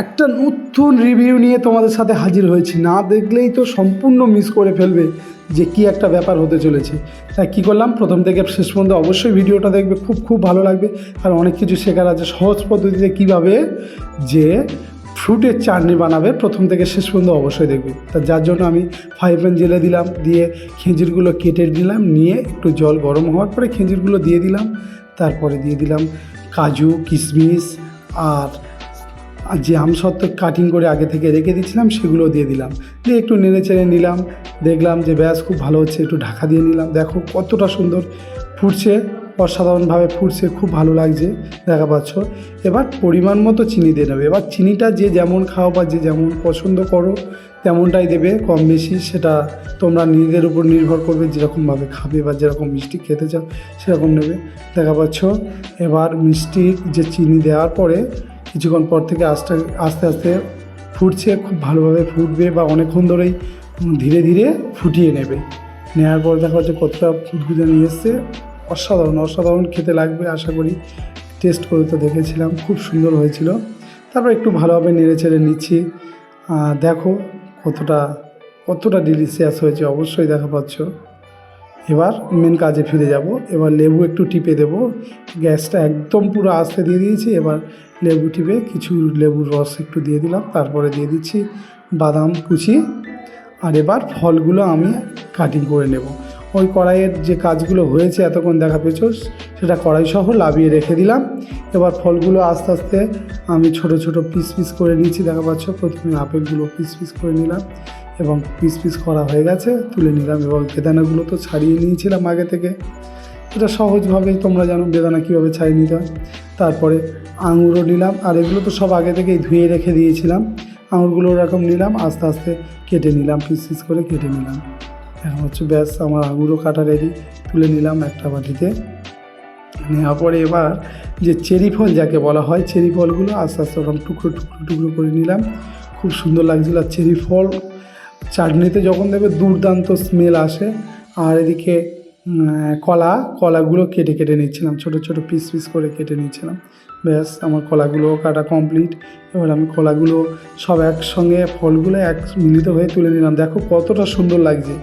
একটা নতুন রিভিউ নিয়ে তোমাদের সাথে হাজির হয়েছি। না দেখলেই তো সম্পূর্ণ মিস করে ফেলবে যে কি একটা ব্যাপার হতে চলেছে। তাই কী করলাম, প্রথম থেকে শেষ পর্যন্ত অবশ্যই ভিডিওটা দেখবে, খুব ভালো লাগবে। আর অনেক কিছু শেখার আছে সহজ পদ্ধতিতে কীভাবে যে ফ্রুটের চাটনি বানাবে, প্রথম থেকে শেষ পর্যন্ত অবশ্যই দেখবে। তা যার জন্য আমি ফ্রাই প্যান জেলে দিলাম, দিয়ে খেজুরগুলো কেটে দিলাম, নিয়ে একটু জল গরম হওয়ার পরে খেজুরগুলো দিয়ে দিলাম। তারপরে দিয়ে দিলাম কাজু, কিশমিশ আর যে আমসত্ত্ব কাটিং করে আগে থেকে রেখে দিয়েছিলাম সেগুলো দিয়ে দিলাম। দিয়ে একটু নেড়ে চেড়ে নিলাম, দেখলাম যে ব্যাস খুব ভালো হচ্ছে, একটু ঢাকা দিয়ে নিলাম। দেখো কতটা সুন্দর ফুটছে, অসাধারণভাবে ফুটছে, খুব ভালো লাগছে, দেখা পাচ্ছ। এবার পরিমাণ মতো চিনি দিয়ে নেবে। এবার চিনিটা যে যেমন খাও বা যে যেমন পছন্দ করো তেমনটাই দেবে, কম বেশি সেটা তোমরা নিজেদের উপর নির্ভর করবে, যেরকমভাবে খাবে বা যেরকম মিষ্টি খেতে চাও সেরকম নেবে, দেখা পাচ্ছ। এবার মিষ্টির যে চিনি দেওয়ার পরে কিছুক্ষণ পর থেকে আস্তে আস্তে ফুটছে, খুব ভালোভাবে ফুটবে বা অনেকক্ষণ ধরেই ধীরে ধীরে ফুটিয়ে নেবে। নেওয়ার পর দেখা যাচ্ছে কতটা ফুটফুটে নিয়ে এসছে, অসাধারণ খেতে লাগবে আশা করি। টেস্ট করে তো দেখেছিলাম, খুব সুন্দর হয়েছিল। তারপর একটু ভালোভাবে নেড়ে চেড়ে নিচ্ছি, দেখো কতটা ডিলিশিয়াস হয়েছে, অবশ্যই দেখা পাচ্ছ। এবার মেন কাজে ফিরে যাব। এবার লেবু একটু টিপে দেব, গ্যাসটা একদম পুরো আস্তে দিয়ে দিয়েছি। এবার লেবু টিপে কিছু লেবুর রস একটু দিয়ে দিলাম, তারপরে দিয়ে দিচ্ছি বাদাম কুচি। আর এবার ফলগুলো আমি কাটিং করে নেব। ওই কড়াইয়ের যে কাজগুলো হয়েছে এতক্ষণ দেখা পেয়েছ, সেটা কড়াই সহ লাভিয়ে রেখে দিলাম। এবার ফলগুলো আস্তে আস্তে আমি ছোট ছোট পিস করে নিচ্ছি, দেখা পাচ্ছ। প্রথমে আপেলগুলো পিস করে নিলাম এবং পিস করা হয়ে গেছে, তুলে নিলাম। এবং বেদানাগুলো তো ছাড়িয়ে নিয়েছিলাম আগে থেকে, এটা সহজভাবেই তোমরা জানো বেদানা কীভাবে ছাড়িয়ে নিতে হয়। তারপরে আঙুরও নিলাম, আর এগুলো তো সব আগে থেকেই ধুয়ে রেখে দিয়েছিলাম। আঙুরগুলো ওরকম নিলাম, আস্তে আস্তে কেটে নিলাম, পিস করে কেটে নিলাম। এখন হচ্ছে ব্যাস আমার আঙুরও কাটা রেডি, তুলে নিলাম একটা বাটিতে। নেওয়ার পরে এবার যে চেরি ফল যাকে বলা হয়, চেরি ফলগুলো আস্তে আস্তে ওরকম টুকরো করে নিলাম। খুব সুন্দর লাগছিল। আর চেরি ফল চাটনিতে যখন দেবে দুর্দান্ত স্মেল আসে। আর এদিকে কলাগুলো কেটে নিচ্ছিলাম, ছোট পিস করে কেটে নিচ্ছিলাম। ব্যাস আমার কলাগুলো কাটা কমপ্লিট। এবার আমি কলাগুলো সব একসঙ্গে, ফলগুলো এক মিলিত হয়ে তুলে নিলাম। দেখো কতটা সুন্দর লাগছে।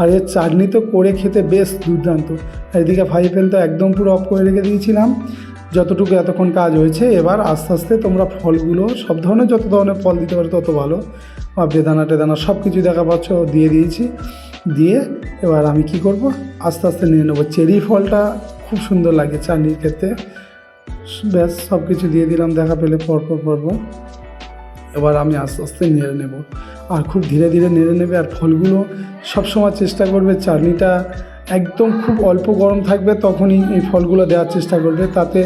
আর এর চাটনি তো করে খেতে বেশ দুর্দান্ত। আর এদিকে ফ্রাই প্যান তো একদম পুরো অফ করে রেখে দিয়েছিলাম, যতটুকু এতক্ষণ কাজ হয়েছে। এবার আস্তে আস্তে তোমরা ফলগুলো সব ধরনের, যত ধরনের ফল দিতে পারো তত ভালো। আর বেদানা সব কিছু দেখা পাচ্ছ দিয়ে দিয়েছি। দিয়ে এবার আমি কি করব, আস্তে আস্তে নিয়ে নেবো। চেরি ফলটা খুব সুন্দর লাগে চাটনির ক্ষেত্রে। ব্যাস সব কিছু দিয়ে দিলাম দেখা পেলে পরপর। এবার আমি আস্তে আস্তে নেড়ে নেব, আর খুব ধীরে নেড়ে নেবে। আর ফলগুলো সবসময় চেষ্টা করবে চাটনিটা একদম খুব অল্প গরম থাকবে, তখনই এই ফলগুলো দেওয়ার চেষ্টা করবে, তাতে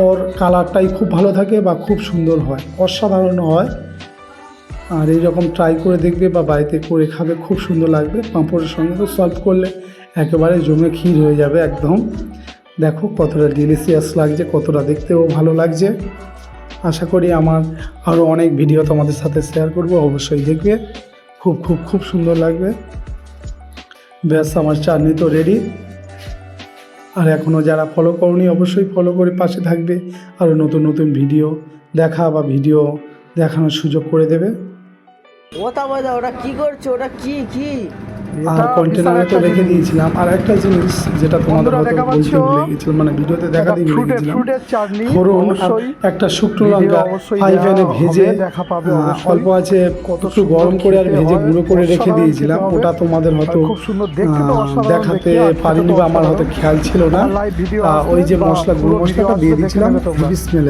ওর কালারটাই খুব ভালো থাকে বা খুব সুন্দর হয়, অসাধারণ হয়। আর এইরকম ট্রাই করে দেখবে বা বাড়িতে করে খাবে, খুব সুন্দর লাগবে। পাঁপড়ের সঙ্গে তো সার্ভ করলে একেবারে জমে ক্ষীর হয়ে যাবে একদম। দেখো কতটা ডিলিশিয়াস লাগছে, কতটা দেখতেও ভালো লাগছে। আশা করি আমার আরও অনেক ভিডিও তোমাদের সাথে শেয়ার করব, অবশ্যই দেখবে, খুব সুন্দর লাগবে। ব্যাস আমার চাটনি তো রেডি। আর এখনও যারা ফলো করনি অবশ্যই ফলো করে পাশে থাকবে, আরও নতুন ভিডিও দেখা বা ভিডিও দেখানোর সুযোগ করে দেবে। ওটা কি করছো, ওটা কি আর কন্টেনারে তো রেখে দিয়েছিলাম। আর একটা জিনিস যেটা তোমাদের হয়তো বলতে ভুলে গেছিলাম, মানে ভিডিওতে দেখাতে ভুলে গেছিলাম, ফোড়ন একটা শুকনো লঙ্কা ফ্রাই প্যানে ভেজে অল্প আছে একটু গরম করে আর ভেজে গুঁড়ো করে রেখে দিয়েছিলাম। ওটা তোমাদের হয়তো দেখাতে পারিনি বা আমার হয়তো খেয়াল ছিল না। ওই যে গুঁড়ো মশলাটা দিয়ে দিয়েছিলাম, হেভি স্মেল